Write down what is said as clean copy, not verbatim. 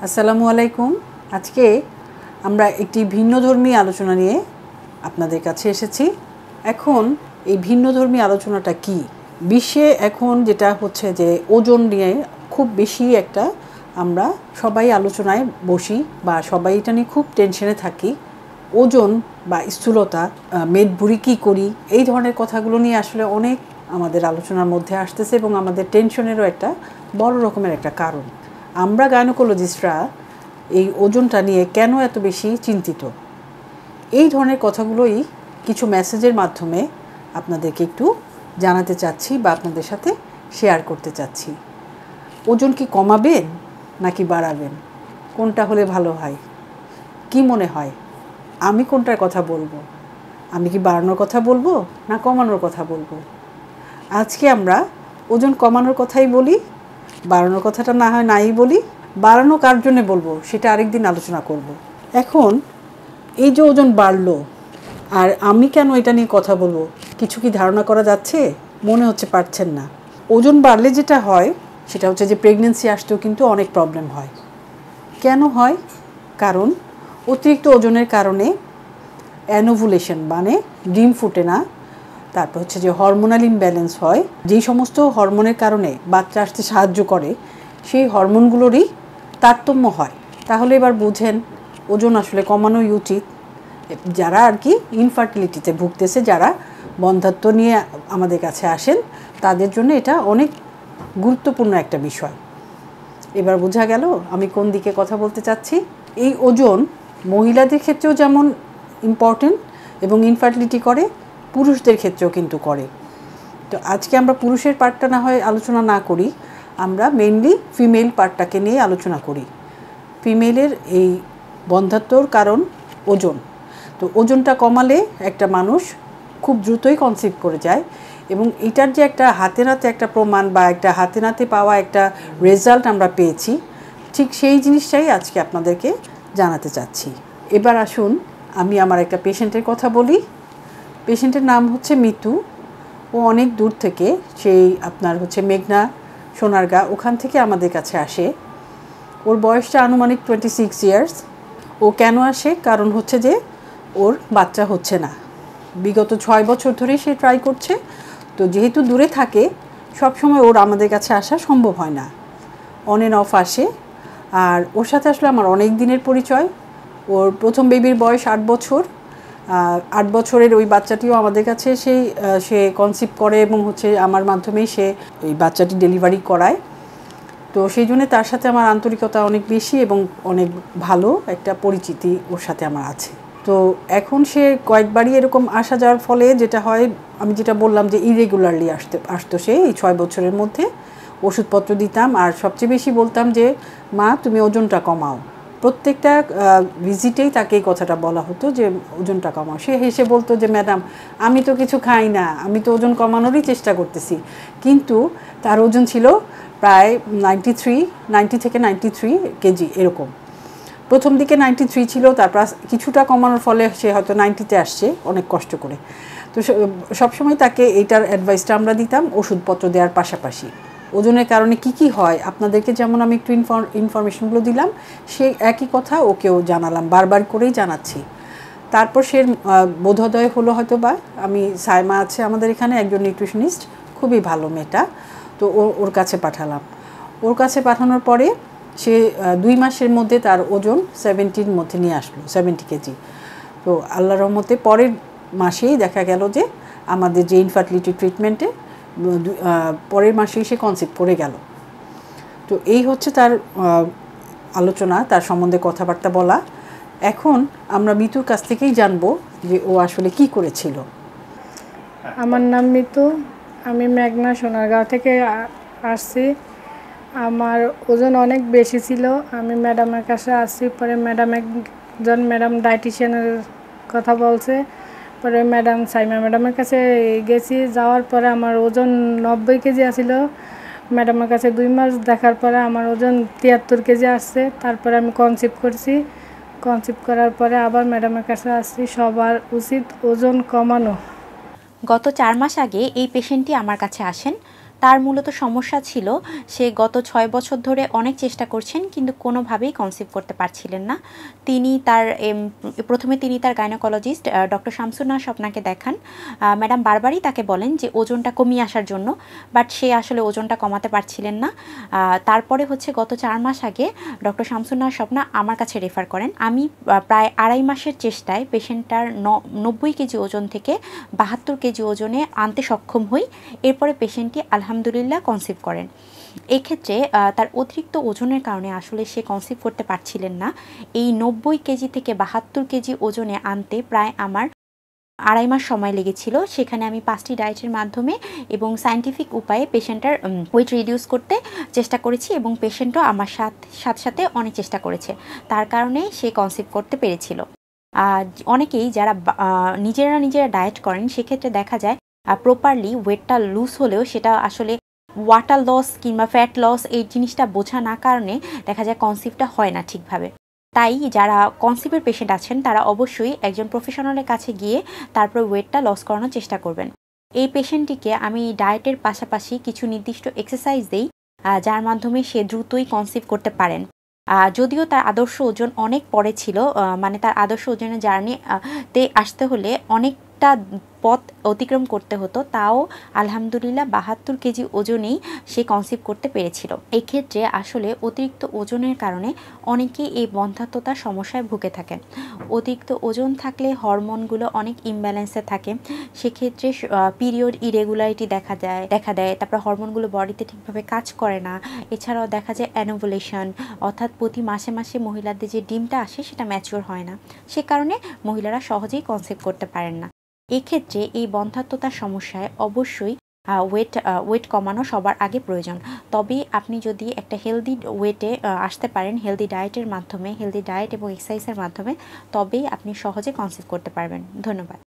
আসসালামু আলাইকুম। আজকে আমরা একটি ভিন্নধর্মী আলোচনা নিয়ে আপনাদের কাছে এসেছি। এখন এই ভিন্নধর্মী আলোচনাটা কি? বিশ্বে এখন যেটা হচ্ছে যে ওজন নিয়ে খুব বেশি একটা আমরা সবাই আলোচনায় বসি বা সবাই এটা নিয়ে খুব টেনশনে থাকি। ওজন বা স্থূলতা, মেদভুঁড়ি কী করি, এই ধরনের কথাগুলো নিয়ে আসলে অনেক আমাদের আলোচনার মধ্যে আসতেছে এবং আমাদের টেনশনেরও একটা বড় রকমের একটা কারণ। আমরা গাইনোকোলজিস্টরা এই ওজনটা নিয়ে কেন এত বেশি চিন্তিত, এই ধরনের কথাগুলোই কিছু মেসেজের মাধ্যমে আপনাদেরকে একটু জানাতে চাচ্ছি বা আপনাদের সাথে শেয়ার করতে চাচ্ছি। ওজন কি কমাবেন নাকি বাড়াবেন? কোনটা হলে ভালো হয়? কি মনে হয় আমি কোনটার কথা বলবো? আমি কি বাড়ানোর কথা বলবো না কমানোর কথা বলবো? আজকে আমরা ওজন কমানোর কথাই বলি, বাড়ানোর কথাটা না হয় নাই বলি। বাড়ানো কার জন্য বলবো সেটা আরেকদিন আলোচনা করব। এখন এই যে ওজন বাড়লো আর আমি কেন এটা নিয়ে কথা বলবো, কিছু কি ধারণা করা যাচ্ছে? মনে হচ্ছে পারছেন না। ওজন বাড়লে যেটা হয় সেটা হচ্ছে যে প্রেগনেন্সি আসতেও কিন্তু অনেক প্রবলেম হয়। কেন হয়? কারণ অতিরিক্ত ওজনের কারণে অ্যানোভুলেশন মানে ডিম ফুটে না, তারপর হচ্ছে যে হরমোনাল ইমব্যালেন্স হয়। যেই সমস্ত হরমোনের কারণে বাচ্চা আসতে সাহায্য করে সেই হরমোনগুলোরই তারতম্য হয়। তাহলে এবার বুঝেন ওজন আসলে কমানোই উচিত। যারা আর কি ইনফার্টিলিটিতে ভুগতেছে, যারা বন্ধ্যাত্ব নিয়ে আমাদের কাছে আসেন, তাদের জন্য এটা অনেক গুরুত্বপূর্ণ একটা বিষয়। এবার বোঝা গেল আমি কোন দিকে কথা বলতে চাচ্ছি। এই ওজন মহিলাদের ক্ষেত্রেও যেমন ইম্পর্টেন্ট এবং ইনফার্টিলিটি করে, পুরুষদের ক্ষেত্রেও কিন্তু করে। তো আজকে আমরা পুরুষের পার্টটা না হয় আলোচনা না করি, আমরা মেইনলি ফিমেল পার্টটাকে নিয়ে আলোচনা করি। ফিমেলের এই বন্ধ্যাত্বর কারণ ওজন। তো ওজনটা কমালে একটা মানুষ খুব দ্রুতই কনসিভ করে যায় এবং এটার যে একটা হাতে নাতে একটা প্রমাণ বা একটা হাতে নাতে পাওয়া একটা রেজাল্ট আমরা পেয়েছি, ঠিক সেই জিনিসটাই আজকে আপনাদেরকে জানাতে চাচ্ছি। এবার আসুন আমি আমার একটা পেশেন্টের কথা বলি। পেশেন্টের নাম হচ্ছে মিতু। ও অনেক দূর থেকে, সেই আপনার হচ্ছে মেঘনা, সোনারগাঁ, ওখান থেকে আমাদের কাছে আসে। ওর বয়সটা আনুমানিক 26 ইয়ার্স। ও কেন আসে? কারণ হচ্ছে যে ওর বাচ্চা হচ্ছে না। বিগত 6 বছর ধরেই সে ট্রাই করছে। তো যেহেতু দূরে থাকে, সবসময় ওর আমাদের কাছে আসা সম্ভব হয় না, অন অ্যান্ড অফ আসে। আর ওর সাথে আসলে আমার অনেক দিনের পরিচয়। ওর প্রথম বেবির বয়স 8 বছর। 8 বছরের ওই বাচ্চাটিও আমাদের কাছে সে কনসিভ করে এবং হচ্ছে আমার মাধ্যমেই সে এই বাচ্চাটি ডেলিভারি করায়। তো সেই জন্য তার সাথে আমার আন্তরিকতা অনেক বেশি এবং অনেক ভালো একটা পরিচিতি ওর সাথে আমার আছে। তো এখন সে কয়েকবারই এরকম আসা যাওয়ার ফলে যেটা হয়, আমি যেটা বললাম যে ইরেগুলারলি আসতো সে এই 6 বছরের মধ্যে। ওষুধপত্র দিতাম আর সবচেয়ে বেশি বলতাম যে মা তুমি ওজনটা কমাও। প্রত্যেকটা ভিজিটেই তাকে এই কথাটা বলা হতো যে ওজনটা কমাও। সে হেসে বলতো যে ম্যাডাম আমি তো কিছু খাই না, আমি তো ওজন কমানোরই চেষ্টা করতেছি। কিন্তু তার ওজন ছিল প্রায় 90 থেকে 93 কেজি এরকম। প্রথম দিকে 93 ছিল, তারপর কিছুটা কমানোর ফলে সে হয়তো 90-তে আসছে অনেক কষ্ট করে। তো সবসময় তাকে এইটার অ্যাডভাইসটা আমরা দিতাম ওষুধপত্র দেওয়ার পাশাপাশি। ওজনের কারণে কি হয় আপনাদেরকে যেমন আমি একটু ইনফরমেশনগুলো দিলাম, সেই একই কথা ওকেও জানালাম, বারবার করেই জানাচ্ছি। তারপর সে বোধোদয় হলো হয়তো, বা আমি সাইমা আছে আমাদের এখানে একজন নিউট্রিশনিস্ট, খুবই ভালো মেয়েটা। তো ওর কাছে পাঠালাম। ওর কাছে পাঠানোর পরে সে 2 মাসের মধ্যে তার ওজন 70-র মধ্যে নিয়ে আসলো, 70 কেজি। তো আল্লাহর রহমতে পরের মাসেই দেখা গেল যে আমাদের যে ইনফার্টিলিটি ট্রিটমেন্টে পরের মাসেই সে কনসিভ করে গেল। তো এই হচ্ছে তার আলোচনা, তার সম্বন্ধে কথাবার্তা বলা। এখন আমরা মিতুর কাছ থেকেই জানবো যে ও আসলে কি করেছিল। আমার নাম মিতু, আমি মেঘনা সোনারগাঁও থেকে আসছি। আমার ওজন অনেক বেশি ছিল। আমি ম্যাডামের কাছে আসছি, পরে ম্যাডাম ডায়েটিশিয়ানের কথা বলছে। পরে সাইমা ম্যাডামের কাছে গেছি, যাওয়ার পরে আমার ওজন 90 কেজি আসছিল। ম্যাডামের কাছে 2 মাস দেখার পরে আমার ওজন 73 কেজি আসছে। তারপরে আমি কনসিভ করছি। কনসিভ করার পরে আবার ম্যাডামের কাছে আসছি। সবার উচিত ওজন কমানো। গত 4 মাস আগে এই পেশেন্টটি আমার কাছে আসেন। তার মূলত সমস্যা ছিল সে গত 6 বছর ধরে অনেক চেষ্টা করছেন কিন্তু কোনোভাবেই কনসিভ করতে পারছিলেন না। প্রথমে তিনি তার গাইনোকোলজিস্ট ডক্টর শামসুন নাহার স্বপ্নাকে দেখান। ম্যাডাম বারবারই তাকে বলেন যে ওজনটা কমিয়ে আসার জন্য, বাট সে আসলে ওজনটা কমাতে পারছিলেন না। তারপরে হচ্ছে গত 4 মাস আগে ডক্টর শামসুন নাহার স্বপ্না আমার কাছে রেফার করেন। আমি প্রায় 2.5 মাসের চেষ্টায় পেশেন্টটার 90 কেজি ওজন থেকে 72 কেজি ওজনে আনতে সক্ষম হই। এরপরে পেশেন্টটি আলহামদুলিল্লাহ কনসিভ করেন। এক্ষেত্রে তার অতিরিক্ত ওজনের কারণে আসলে সে কনসিভ করতে পারছিলেন না। এই 90 কেজি থেকে 72 কেজি ওজনে আনতে প্রায় আমার 2.5 মাস সময় লেগেছিল। সেখানে আমি 5টি ডায়েটের মাধ্যমে এবং সায়েন্টিফিক উপায়ে পেশেন্টটার ওয়েট রিডিউস করতে চেষ্টা করেছি এবং পেশেন্টও আমার সাথে অনেক চেষ্টা করেছে। তার কারণে সে কনসিভ করতে পেরেছিল। অনেকেই যারা নিজেরা ডায়েট করেন সেক্ষেত্রে দেখা যায় প্রপারলি ওয়েটটা লুজ হলেও সেটা আসলে ওয়াটার লস কিংবা ফ্যাট লস এই জিনিসটা বোঝা না কারণে দেখা যায় কনসিভটা হয় না ঠিকভাবে। তাই যারা কনসিভের পেশেন্ট আছেন তারা অবশ্যই একজন প্রফেশনালের কাছে গিয়ে তারপর ওয়েটটা লস করানোর চেষ্টা করবেন। এই পেশেন্টটিকে আমি ডায়েটের পাশাপাশি কিছু নির্দিষ্ট এক্সারসাইজ দেই যার মাধ্যমে সে দ্রুতই কনসিভ করতে পারেন। যদিও তার আদর্শ ওজন অনেক পরে ছিল, মানে তার আদর্শ ওজনের জার্নিতে আসতে হলে অনেকটা পথ অতিক্রম করতে হতো, তাও আলহামদুলিল্লাহ 72 কেজি ওজনেই সে কনসিভ করতে পেরেছিল। এক্ষেত্রে আসলে অতিরিক্ত ওজনের কারণে অনেকেই এই বন্ধ্যাত্বতার সমস্যায় ভুগে থাকেন। অতিরিক্ত ওজন থাকলে হরমোনগুলো অনেক ইমব্যালেন্সে থাকে, সেক্ষেত্রে পিরিয়ড ইরেগুলারিটি দেখা দেয়, তারপর হরমোনগুলো বডিতে ঠিকভাবে কাজ করে না। এছাড়াও দেখা যায় অ্যানোভুলেশন, অর্থাৎ প্রতি মাসে মাসে মহিলাদের যে ডিমটা আসে সেটা ম্যাচিওর হয় না, সে কারণে মহিলারা সহজেই কনসিভ করতে পারেন না। এক্ষেত্রে এই বন্ধ্যাত্বতার সমস্যায় অবশ্যই ওয়েট কমানো সবার আগে প্রয়োজন। তবে আপনি যদি একটা হেলদি ওয়েটে আসতে পারেন হেলদি ডায়েটের মাধ্যমে, হেলদি ডায়েট এবং এক্সারসাইজের মাধ্যমে, তবেই আপনি সহজে কনসিভ করতে পারবেন। ধন্যবাদ।